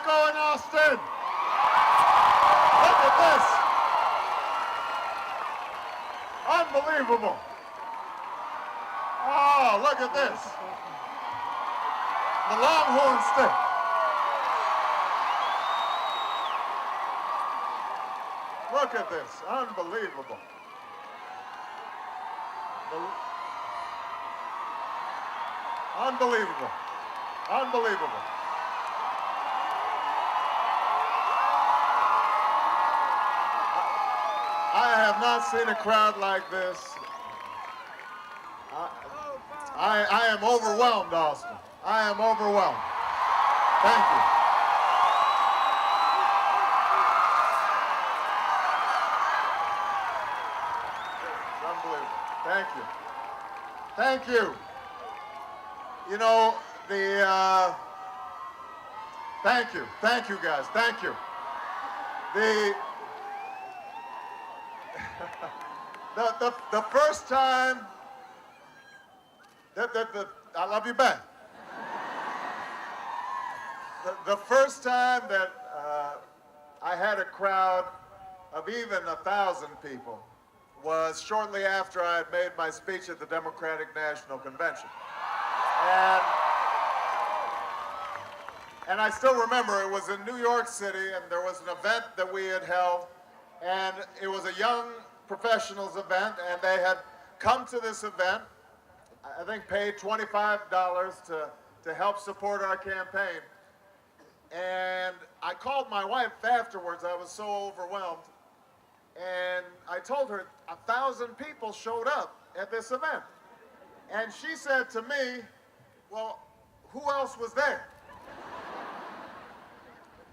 Echo in Austin. Look at this. Unbelievable. Oh, look at this. The Longhorn State. Look at this. Unbelievable. Unbelievable. Unbelievable. I have not seen a crowd like this. I am overwhelmed, Austin. I am overwhelmed. Thank you. It's unbelievable. Thank you. Thank you. You know, thank you guys, thank you. The first time, I love you back. The first time that I had a crowd of even 1,000 people was shortly after I had made my speech at the Democratic National Convention. And I still remember it was in New York City, and there was an event that we had held, and it was a young professionals event, and they had come to this event, I think paid $25 to help support our campaign. And I called my wife afterwards. I was so overwhelmed. And I told her 1,000 people showed up at this event. And she said to me, well, who else was there?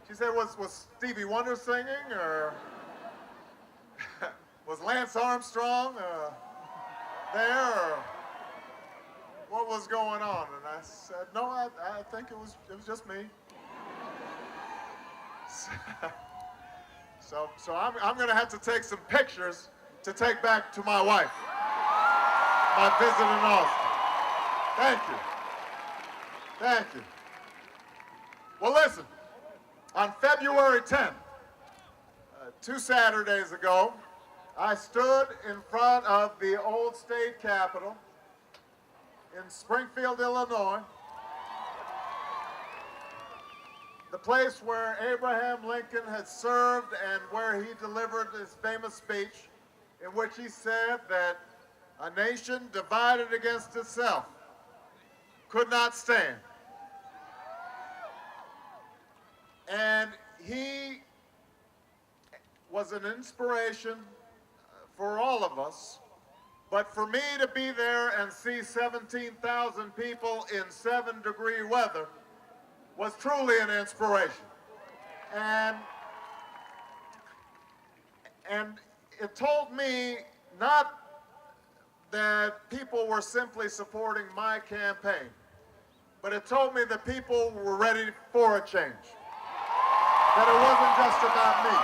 She said, was Stevie Wonder singing, or was Lance Armstrong there, or what was going on? And I said, no, I think it was just me. So I'm going to have to take some pictures to take back to my wife. My visit in Austin. Thank you. Thank you. Well, listen, on February 10th, 2 Saturdays ago, I stood in front of the old state capitol in Springfield, Illinois, the place where Abraham Lincoln had served and where he delivered his famous speech in which he said that a nation divided against itself could not stand. And he was an inspiration for all of us, but for me to be there and see 17,000 people in 7-degree weather was truly an inspiration. And it told me not that people were simply supporting my campaign, but it told me that people were ready for a change, that it wasn't just about me.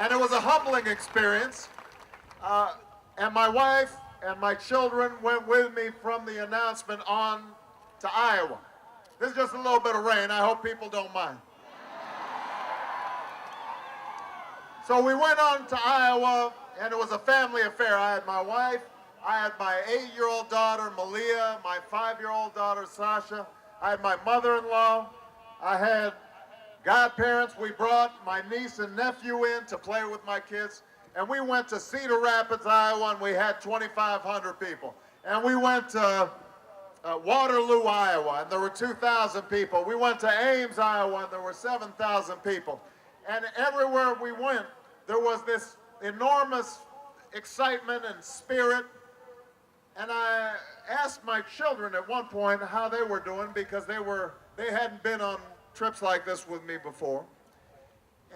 And it was a humbling experience, and my wife and my children went with me from the announcement on to Iowa. This is just a little bit of rain. I hope people don't mind. So we went on to Iowa, and it was a family affair. I had my wife, I had my 8-year-old daughter, Malia, my 5-year-old daughter, Sasha. I had my mother-in-law. I had godparents. We brought my niece and nephew in to play with my kids. And we went to Cedar Rapids, Iowa, and we had 2,500 people. And we went to Waterloo, Iowa, and there were 2,000 people. We went to Ames, Iowa, and there were 7,000 people. And everywhere we went, there was this enormous excitement and spirit. And I asked my children at one point how they were doing, because they hadn't been on trips like this with me before.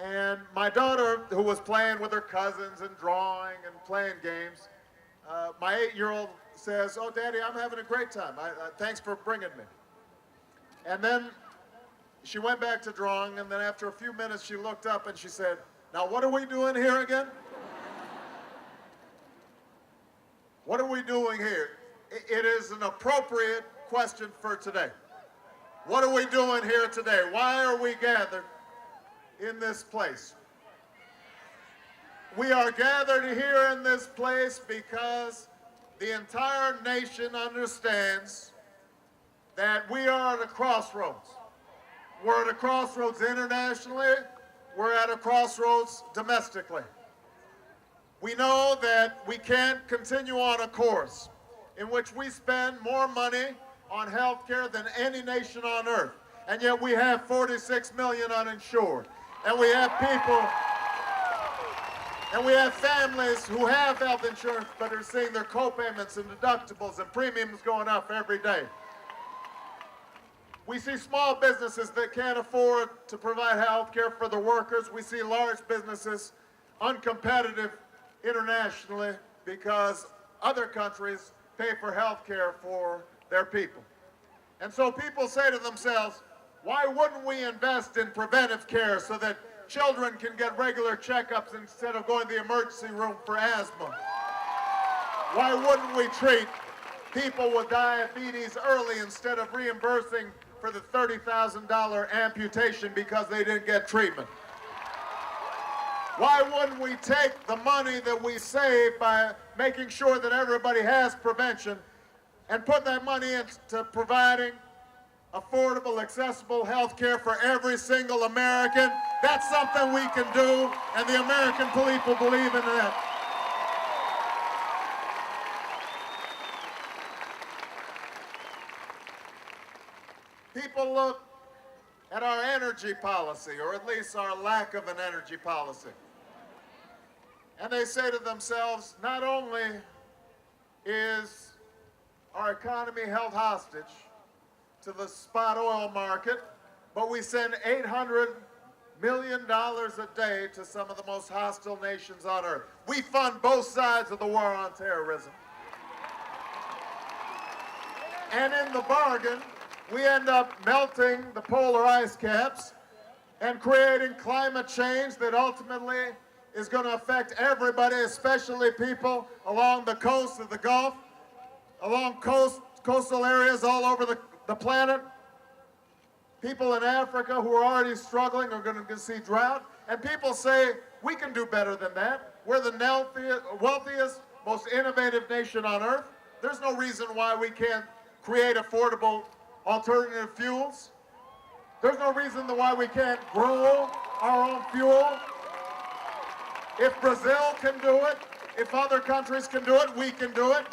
And my daughter, who was playing with her cousins and drawing and playing games, my 8-year-old says, "Oh, Daddy, I'm having a great time. Thanks for bringing me." And then she went back to drawing, and then after a few minutes, she looked up and she said, "Now, what are we doing here again?" What are we doing here? It is an appropriate question for today. What are we doing here today? Why are we gathered in this place? We are gathered here in this place because the entire nation understands that we are at a crossroads. We're at a crossroads internationally. We're at a crossroads domestically. We know that we can't continue on a course in which we spend more money on health care than any nation on earth. And yet we have 46 million uninsured. And we have people, and we have families who have health insurance but are seeing their co-payments and deductibles and premiums going up every day. We see small businesses that can't afford to provide health care for the workers. We see large businesses uncompetitive internationally because other countries pay for health care for their people. And so people say to themselves, why wouldn't we invest in preventive care so that children can get regular checkups instead of going to the emergency room for asthma? Why wouldn't we treat people with diabetes early instead of reimbursing for the $30,000 amputation because they didn't get treatment? Why wouldn't we take the money that we save by making sure that everybody has prevention and put that money into providing affordable, accessible health care for every single American? That's something we can do, and the American people believe in that. People look at our energy policy, or at least our lack of an energy policy, and they say to themselves, not only is our economy held hostage to the spot oil market, but we send $800 million a day to some of the most hostile nations on earth. We fund both sides of the war on terrorism. And in the bargain, we end up melting the polar ice caps and creating climate change that ultimately is going to affect everybody, especially people along the coast of the Gulf, along coastal areas all over the planet. People in Africa who are already struggling are going to see drought. And people say, we can do better than that. We're the wealthiest, most innovative nation on earth. There's no reason why we can't create affordable alternative fuels. There's no reason why we can't grow our own fuel. If Brazil can do it, if other countries can do it, we can do it.